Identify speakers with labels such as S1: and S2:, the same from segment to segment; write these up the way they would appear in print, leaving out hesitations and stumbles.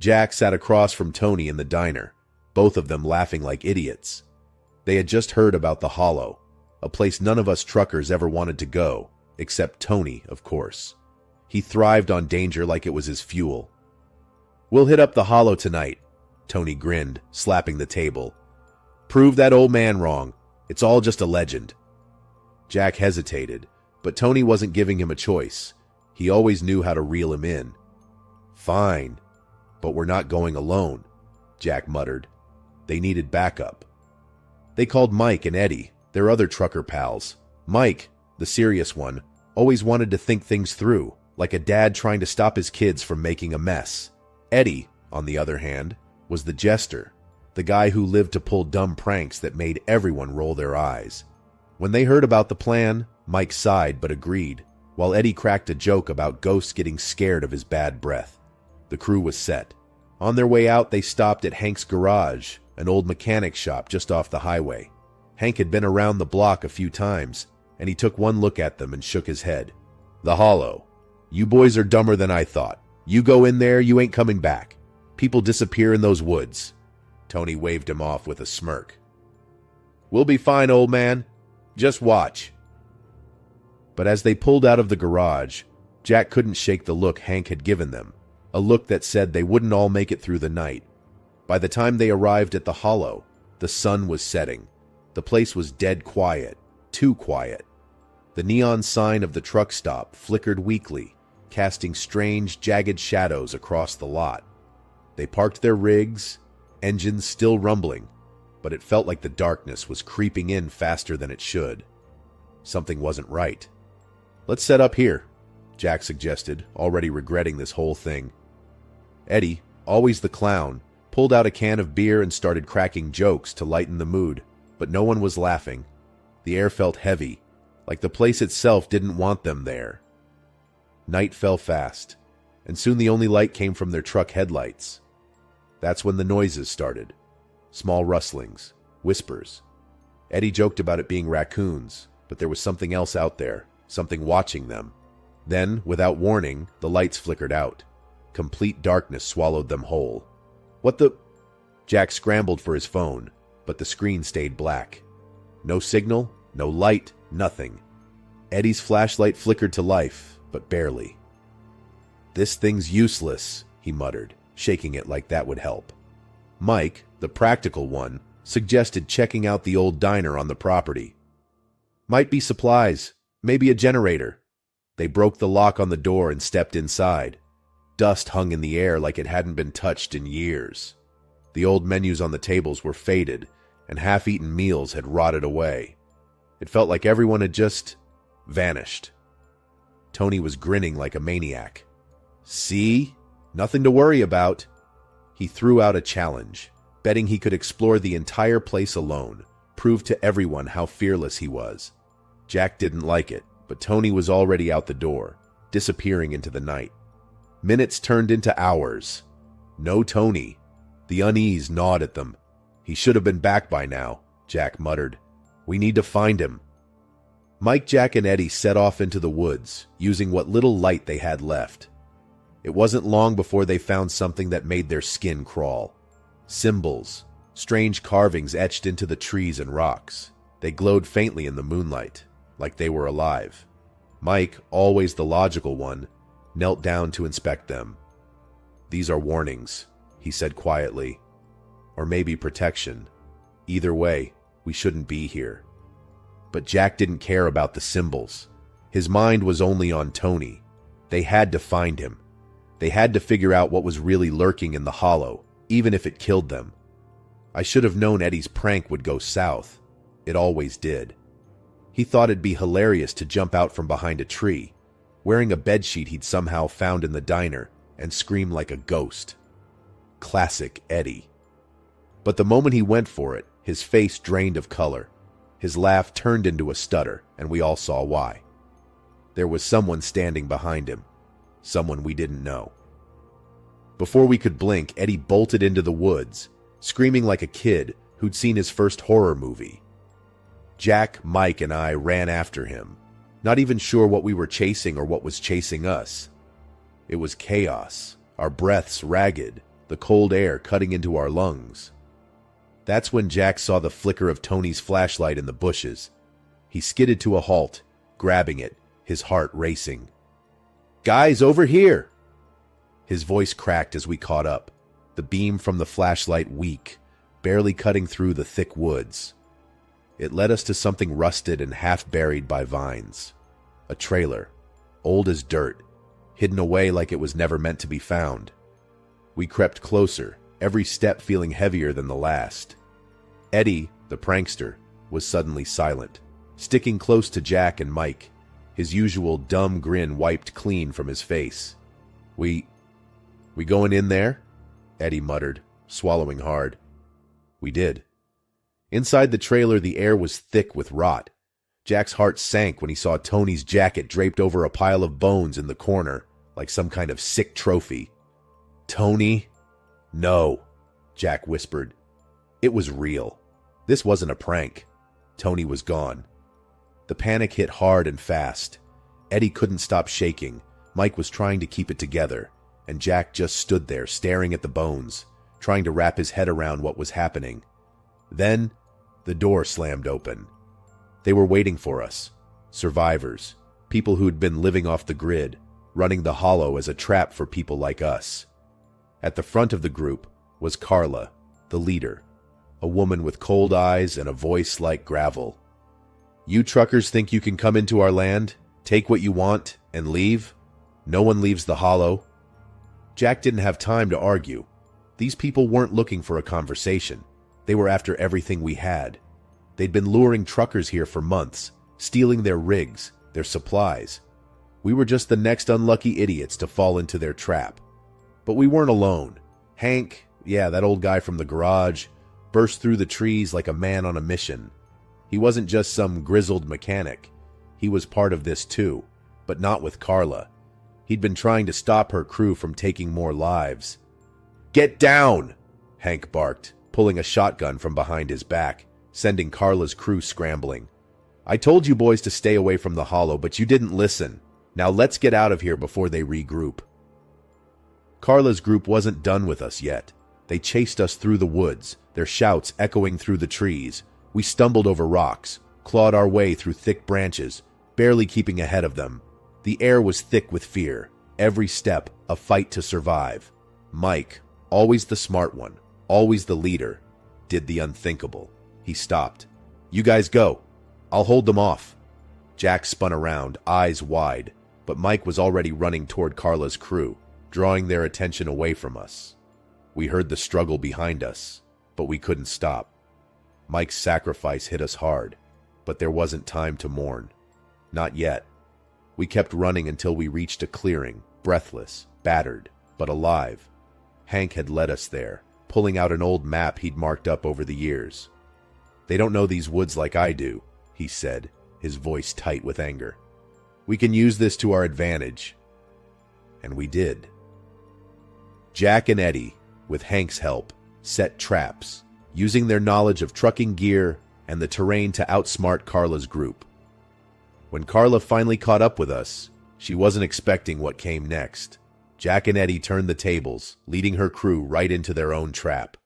S1: Jack sat across from Tony in the diner, both of them laughing like idiots. They had just heard about the Hollow, a place none of us truckers ever wanted to go, except Tony, of course. He thrived on danger like it was his fuel. "We'll hit up the Hollow tonight," Tony grinned, slapping the table. "Prove that old man wrong. It's all just a legend." Jack hesitated, but Tony wasn't giving him a choice. He always knew how to reel him in. "Fine, but we're not going alone," Jack muttered. They needed backup. They called Mike and Eddie, their other trucker pals. Mike, the serious one, always wanted to think things through, like a dad trying to stop his kids from making a mess. Eddie, on the other hand, was the jester, the guy who lived to pull dumb pranks that made everyone roll their eyes. When they heard about the plan, Mike sighed but agreed, while Eddie cracked a joke about ghosts getting scared of his bad breath. The crew was set. On their way out, they stopped at Hank's garage, an old mechanic shop just off the highway. Hank had been around the block a few times, and he took one look at them and shook his head. "The Hollow. You boys are dumber than I thought. You go in there, you ain't coming back. People disappear in those woods." Tony waved him off with a smirk. "We'll be fine, old man. Just watch." But as they pulled out of the garage, Jack couldn't shake the look Hank had given them, a look that said they wouldn't all make it through the night. By the time they arrived at the Hollow, the sun was setting. The place was dead quiet, too quiet. The neon sign of the truck stop flickered weakly, casting strange, jagged shadows across the lot. They parked their rigs, engines still rumbling, but it felt like the darkness was creeping in faster than it should. Something wasn't right. "Let's set up here," Jack suggested, already regretting this whole thing. Eddie, always the clown, pulled out a can of beer and started cracking jokes to lighten the mood, but no one was laughing. The air felt heavy, like the place itself didn't want them there. Night fell fast, and soon the only light came from their truck headlights. That's when the noises started. Small rustlings, whispers. Eddie joked about it being raccoons, but there was something else out there, something watching them. Then, without warning, the lights flickered out. Complete darkness swallowed them whole. "What the—" Jack scrambled for his phone, but the screen stayed black. No signal, no light, nothing. Eddie's flashlight flickered to life, but barely. "This thing's useless," he muttered, shaking it like that would help. Mike, the practical one, suggested checking out the old diner on the property. "Might be supplies, maybe a generator." They broke the lock on the door and stepped inside. Dust hung in the air like it hadn't been touched in years. The old menus on the tables were faded, and half-eaten meals had rotted away. It felt like everyone had just vanished. Tony was grinning like a maniac. "See? Nothing to worry about." He threw out a challenge, betting he could explore the entire place alone, prove to everyone how fearless he was. Jack didn't like it, but Tony was already out the door, disappearing into the night. Minutes turned into hours. No Tony. The unease gnawed at them. "He should have been back by now," Jack muttered. "We need to find him." Mike, Jack, and Eddie set off into the woods, using what little light they had left. It wasn't long before they found something that made their skin crawl. Symbols, strange carvings etched into the trees and rocks. They glowed faintly in the moonlight, like they were alive. Mike, always the logical one, knelt down to inspect them. "These are warnings," he said quietly. "Or maybe protection. Either way, we shouldn't be here." But Jack didn't care about the symbols. His mind was only on Tony. They had to find him. They had to figure out what was really lurking in the Hollow, even if it killed them. I should have known Eddie's prank would go south. It always did. He thought it'd be hilarious to jump out from behind a tree, wearing a bedsheet he'd somehow found in the diner, and scream like a ghost. Classic Eddie. But the moment he went for it, his face drained of color. His laugh turned into a stutter, and we all saw why. There was someone standing behind him. Someone we didn't know. Before we could blink, Eddie bolted into the woods, screaming like a kid who'd seen his first horror movie. Jack, Mike, and I ran after him, not even sure what we were chasing or what was chasing us. It was chaos, our breaths ragged, the cold air cutting into our lungs. That's when Jack saw the flicker of Tony's flashlight in the bushes. He skidded to a halt, grabbing it, his heart racing. "Guys, over here!" His voice cracked as we caught up, the beam from the flashlight weak, barely cutting through the thick woods. It led us to something rusted and half-buried by vines. A trailer, old as dirt, hidden away like it was never meant to be found. We crept closer, every step feeling heavier than the last. Eddie, the prankster, was suddenly silent, sticking close to Jack and Mike, his usual dumb grin wiped clean from his face. We going in there?" Eddie muttered, swallowing hard. We did. Inside the trailer, the air was thick with rot. Jack's heart sank when he saw Tony's jacket draped over a pile of bones in the corner, like some kind of sick trophy. "Tony?" "No," Jack whispered. It was real. This wasn't a prank. Tony was gone. The panic hit hard and fast. Eddie couldn't stop shaking. Mike was trying to keep it together, and Jack just stood there staring at the bones, trying to wrap his head around what was happening. Then, the door slammed open. They were waiting for us. Survivors. People who'd been living off the grid, running the hollow as a trap for people like us. At the front of the group was Carla, the leader, a woman with cold eyes and a voice like gravel. "You truckers think you can come into our land, take what you want, and leave? No one leaves the hollow." Jack didn't have time to argue. These people weren't looking for a conversation. They were after everything we had. They'd been luring truckers here for months, stealing their rigs, their supplies. We were just the next unlucky idiots to fall into their trap. But we weren't alone. Hank, that old guy from the garage, burst through the trees like a man on a mission. He wasn't just some grizzled mechanic. He was part of this too, but not with Carla. He'd been trying to stop her crew from taking more lives. "Get down!" Hank barked, pulling a shotgun from behind his back, sending Carla's crew scrambling. "I told you boys to stay away from the hollow, but you didn't listen. Now let's get out of here before they regroup." Carla's group wasn't done with us yet. They chased us through the woods, their shouts echoing through the trees. We stumbled over rocks, clawed our way through thick branches, barely keeping ahead of them. The air was thick with fear, every step a fight to survive. Mike, always the smart one, always the leader, did the unthinkable. He stopped. "You guys go. I'll hold them off." Jack spun around, eyes wide, but Mike was already running toward Carla's crew, drawing their attention away from us. We heard the struggle behind us, but we couldn't stop. Mike's sacrifice hit us hard, but there wasn't time to mourn. Not yet. We kept running until we reached a clearing, breathless, battered, but alive. Hank had led us there, pulling out an old map he'd marked up over the years. "They don't know these woods like I do," he said, his voice tight with anger. "We can use this to our advantage." And we did. Jack and Eddie, with Hank's help, set traps, using their knowledge of trucking gear and the terrain to outsmart Carla's group. When Carla finally caught up with us, she wasn't expecting what came next. Jack and Eddie turned the tables, leading her crew right into their own trap.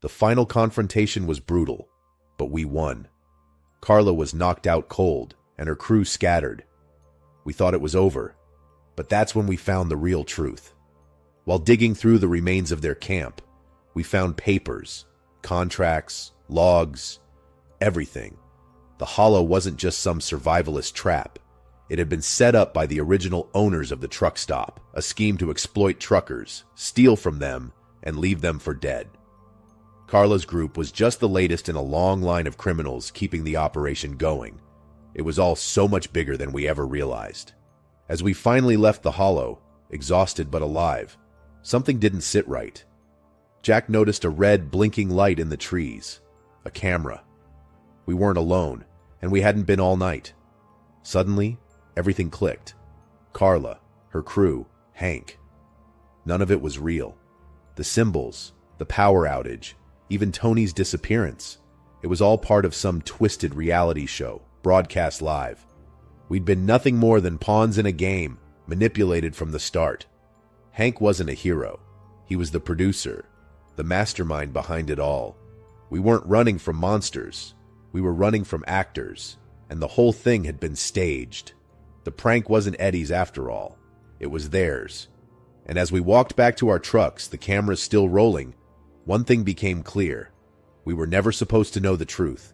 S1: The final confrontation was brutal, but we won. Carla was knocked out cold, and her crew scattered. We thought it was over, but that's when we found the real truth. While digging through the remains of their camp, we found papers, contracts, logs, everything. The hollow wasn't just some survivalist trap. It had been set up by the original owners of the truck stop, a scheme to exploit truckers, steal from them, and leave them for dead. Carla's group was just the latest in a long line of criminals keeping the operation going. It was all so much bigger than we ever realized. As we finally left the hollow, exhausted but alive, something didn't sit right. Jack noticed a red, blinking light in the trees. A camera. We weren't alone, and we hadn't been all night. Suddenly, everything clicked. Carla, her crew, Hank. None of it was real. The symbols, the power outage, even Tony's disappearance. It was all part of some twisted reality show, broadcast live. We'd been nothing more than pawns in a game, manipulated from the start. Hank wasn't a hero. He was the producer, the mastermind behind it all. We weren't running from monsters. We were running from actors, and the whole thing had been staged. The prank wasn't Eddie's after all. It was theirs. And as we walked back to our trucks, the cameras still rolling, one thing became clear. We were never supposed to know the truth.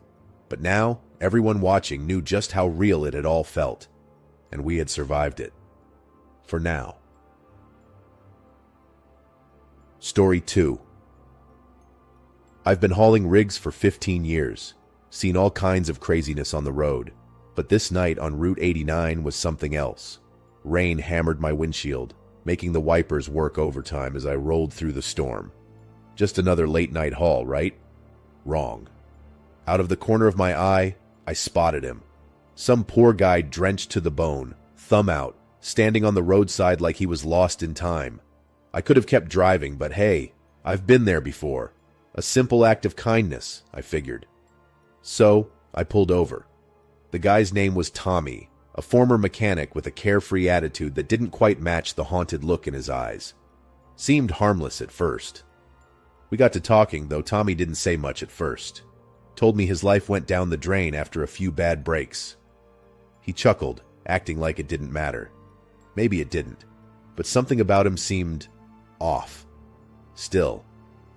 S1: But now, everyone watching knew just how real it had all felt. And we had survived it. For now. Story 2. I've been hauling rigs for 15 years, seen all kinds of craziness on the road, but this night on Route 89 was something else. Rain hammered my windshield, making the wipers work overtime as I rolled through the storm. Just another late-night haul, right? Wrong. Out of the corner of my eye, I spotted him. Some poor guy drenched to the bone, thumb out, standing on the roadside like he was lost in time. I could have kept driving, but hey, I've been there before. A simple act of kindness, I figured. So, I pulled over. The guy's name was Tommy, a former mechanic with a carefree attitude that didn't quite match the haunted look in his eyes. Seemed harmless at first. We got to talking, though Tommy didn't say much at first. Told me his life went down the drain after a few bad breaks. He chuckled, acting like it didn't matter. Maybe it didn't, but something about him seemed off. Still,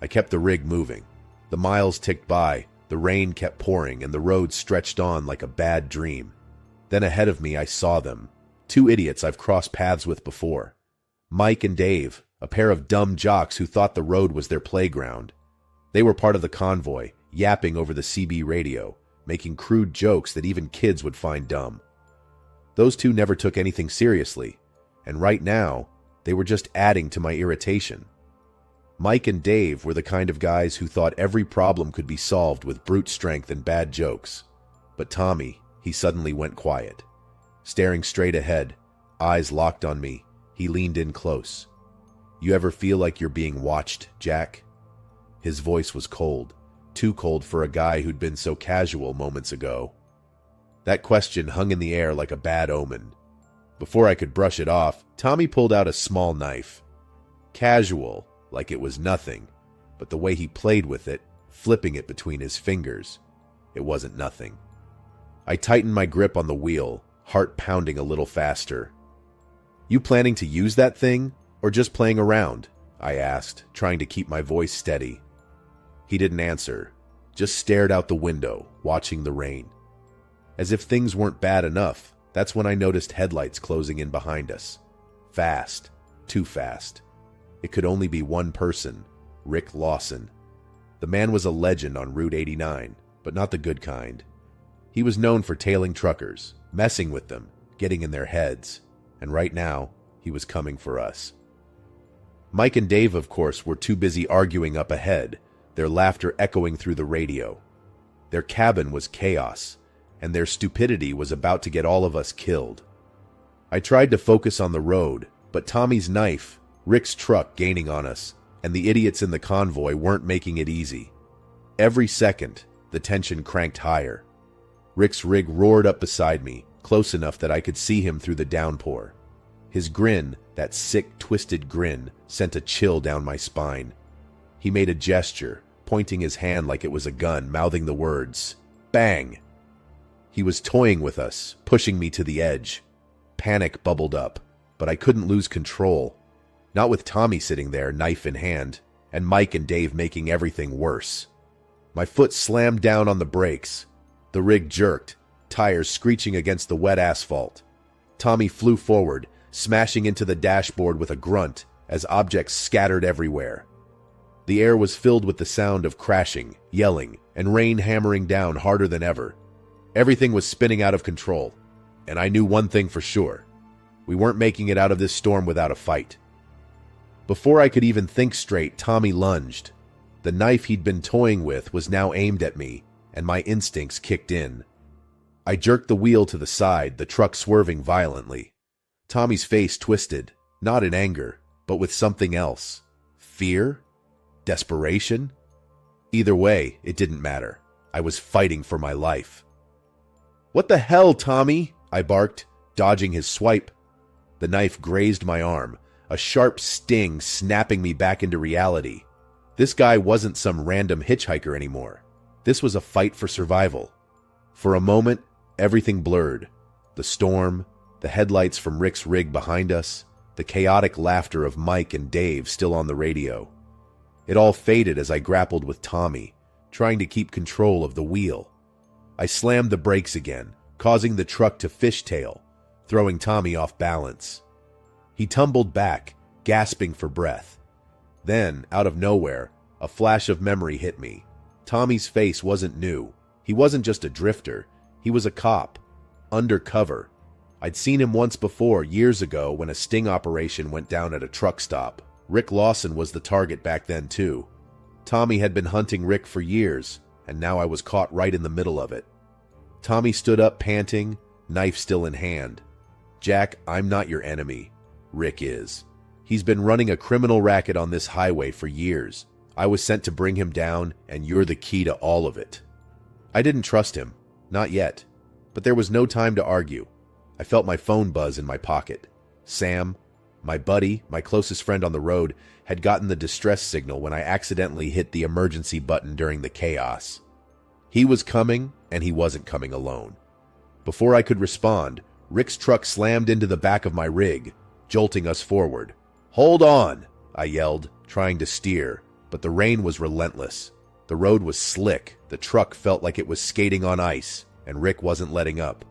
S1: I kept the rig moving. The miles ticked by, the rain kept pouring, and the road stretched on like a bad dream. Then ahead of me I saw them, 2 idiots I've crossed paths with before. Mike and Dave, a pair of dumb jocks who thought the road was their playground. They were part of the convoy, yapping over the CB radio, making crude jokes that even kids would find dumb. Those 2 never took anything seriously, and right now, they were just adding to my irritation. Mike and Dave were the kind of guys who thought every problem could be solved with brute strength and bad jokes. But Tommy, he suddenly went quiet. Staring straight ahead, eyes locked on me, he leaned in close. "You ever feel like you're being watched, Jack?" His voice was cold, too cold for a guy who'd been so casual moments ago. That question hung in the air like a bad omen. Before I could brush it off, Tommy pulled out a small knife. Casual, like it was nothing, but the way he played with it, flipping it between his fingers, it wasn't nothing. I tightened my grip on the wheel, heart pounding a little faster. "You planning to use that thing, or just playing around?" I asked, trying to keep my voice steady. He didn't answer, just stared out the window, watching the rain. As if things weren't bad enough, that's when I noticed headlights closing in behind us. Fast, too fast. It could only be one person, Rick Lawson. The man was a legend on Route 89, but not the good kind. He was known for tailing truckers, messing with them, getting in their heads, and right now, he was coming for us. Mike and Dave, of course, were too busy arguing up ahead, their laughter echoing through the radio. Their cabin was chaos, and their stupidity was about to get all of us killed. I tried to focus on the road, but Tommy's knife, Rick's truck gaining on us, and the idiots in the convoy weren't making it easy. Every second, the tension cranked higher. Rick's rig roared up beside me, close enough that I could see him through the downpour. His grin, that sick, twisted grin, sent a chill down my spine. He made a gesture, pointing his hand like it was a gun, mouthing the words, "Bang!" He was toying with us, pushing me to the edge. Panic bubbled up, but I couldn't lose control. Not with Tommy sitting there, knife in hand, and Mike and Dave making everything worse. My foot slammed down on the brakes. The rig jerked, tires screeching against the wet asphalt. Tommy flew forward, smashing into the dashboard with a grunt as objects scattered everywhere. The air was filled with the sound of crashing, yelling, and rain hammering down harder than ever. Everything was spinning out of control, and I knew one thing for sure. We weren't making it out of this storm without a fight. Before I could even think straight, Tommy lunged. The knife he'd been toying with was now aimed at me, and my instincts kicked in. I jerked the wheel to the side, the truck swerving violently. Tommy's face twisted, not in anger, but with something else. Fear? Desperation? Either way, it didn't matter. I was fighting for my life. "What the hell, Tommy?" I barked, dodging his swipe. The knife grazed my arm, a sharp sting snapping me back into reality. This guy wasn't some random hitchhiker anymore. This was a fight for survival. For a moment, everything blurred. The storm, the headlights from Rick's rig behind us, the chaotic laughter of Mike and Dave still on the radio. It all faded as I grappled with Tommy, trying to keep control of the wheel. I slammed the brakes again, causing the truck to fishtail, throwing Tommy off balance. He tumbled back, gasping for breath. Then, out of nowhere, a flash of memory hit me. Tommy's face wasn't new. He wasn't just a drifter. He was a cop. Undercover. I'd seen him once before, years ago, when a sting operation went down at a truck stop. Rick Lawson was the target back then, too. Tommy had been hunting Rick for years, and now I was caught right in the middle of it. Tommy stood up panting, knife still in hand. "Jack, I'm not your enemy. Rick is. He's been running a criminal racket on this highway for years. I was sent to bring him down, and you're the key to all of it." I didn't trust him. Not yet. But there was no time to argue. I felt my phone buzz in my pocket. Sam, my buddy, my closest friend on the road, had gotten the distress signal when I accidentally hit the emergency button during the chaos. He was coming, and he wasn't coming alone. Before I could respond, Rick's truck slammed into the back of my rig, jolting us forward. "Hold on!" I yelled, trying to steer, but the rain was relentless. The road was slick, the truck felt like it was skating on ice, and Rick wasn't letting up.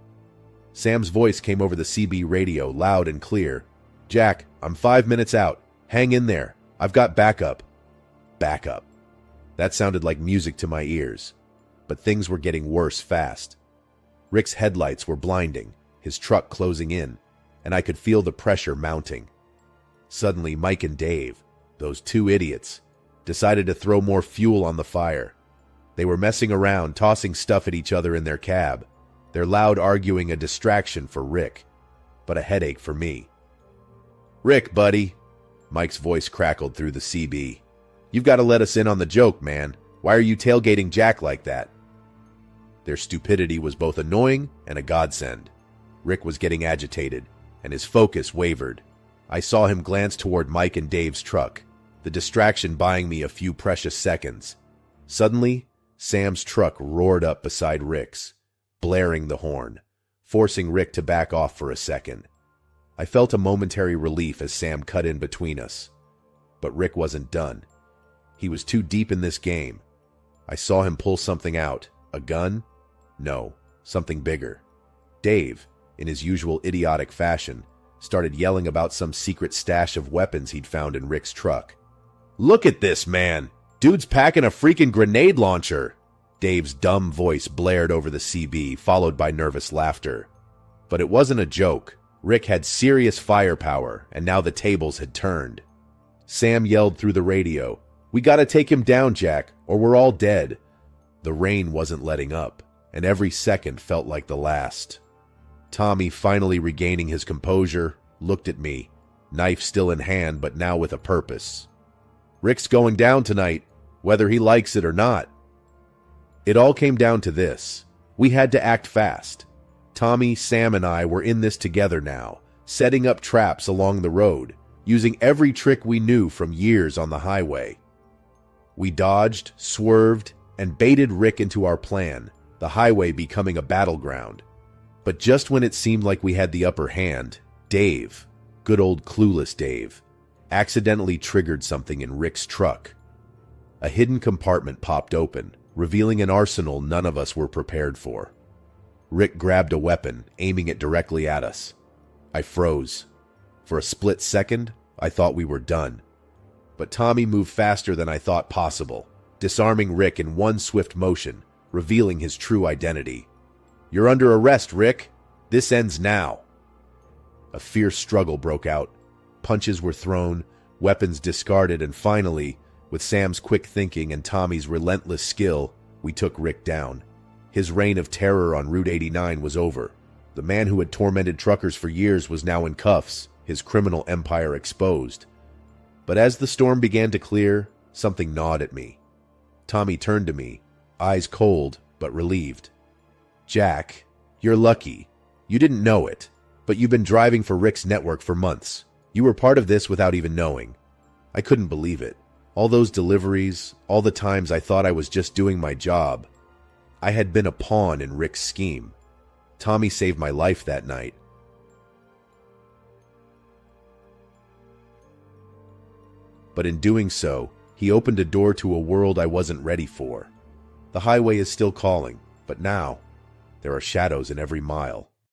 S1: Sam's voice came over the CB radio, loud and clear. "Jack, I'm 5 minutes out. Hang in there. I've got backup." Backup. That sounded like music to my ears. But things were getting worse fast. Rick's headlights were blinding, his truck closing in, and I could feel the pressure mounting. Suddenly, Mike and Dave, those two idiots, decided to throw more fuel on the fire. They were messing around, tossing stuff at each other in their cab, their loud arguing a distraction for Rick, but a headache for me. "Rick, buddy," Mike's voice crackled through the CB. "You've got to let us in on the joke, man. Why are you tailgating Jack like that?" Their stupidity was both annoying and a godsend. Rick was getting agitated, and his focus wavered. I saw him glance toward Mike and Dave's truck, the distraction buying me a few precious seconds. Suddenly, Sam's truck roared up beside Rick's, blaring the horn, forcing Rick to back off for a second. I felt a momentary relief as Sam cut in between us. But Rick wasn't done. He was too deep in this game. I saw him pull something out. A gun? No, something bigger. Dave, in his usual idiotic fashion, started yelling about some secret stash of weapons he'd found in Rick's truck. "Look at this, man! Dude's packing a freaking grenade launcher!" Dave's dumb voice blared over the CB, followed by nervous laughter. But it wasn't a joke. Rick had serious firepower, and now the tables had turned. Sam yelled through the radio, "We gotta take him down, Jack, or we're all dead." The rain wasn't letting up, and every second felt like the last. Tommy, finally regaining his composure, looked at me, knife still in hand but now with a purpose. "Rick's going down tonight, whether he likes it or not." It all came down to this. We had to act fast. Tommy, Sam, and I were in this together now, setting up traps along the road, using every trick we knew from years on the highway. We dodged, swerved, and baited Rick into our plan, the highway becoming a battleground. But just when it seemed like we had the upper hand, Dave, good old clueless Dave, accidentally triggered something in Rick's truck. A hidden compartment popped open, revealing an arsenal none of us were prepared for. Rick grabbed a weapon, aiming it directly at us. I froze. For a split second, I thought we were done. But Tommy moved faster than I thought possible, disarming Rick in one swift motion, revealing his true identity. "You're under arrest, Rick. This ends now." A fierce struggle broke out. Punches were thrown, weapons discarded, and finally, with Sam's quick thinking and Tommy's relentless skill, we took Rick down. His reign of terror on Route 89 was over. The man who had tormented truckers for years was now in cuffs, his criminal empire exposed. But as the storm began to clear, something gnawed at me. Tommy turned to me, eyes cold but relieved. "Jack, you're lucky. You didn't know it, but you've been driving for Rick's network for months. You were part of this without even knowing. I couldn't believe it. All those deliveries, all the times I thought I was just doing my job. I had been a pawn in Rick's scheme. Tommy saved my life that night. But in doing so, he opened a door to a world I wasn't ready for. The highway is still calling, but now, there are shadows in every mile.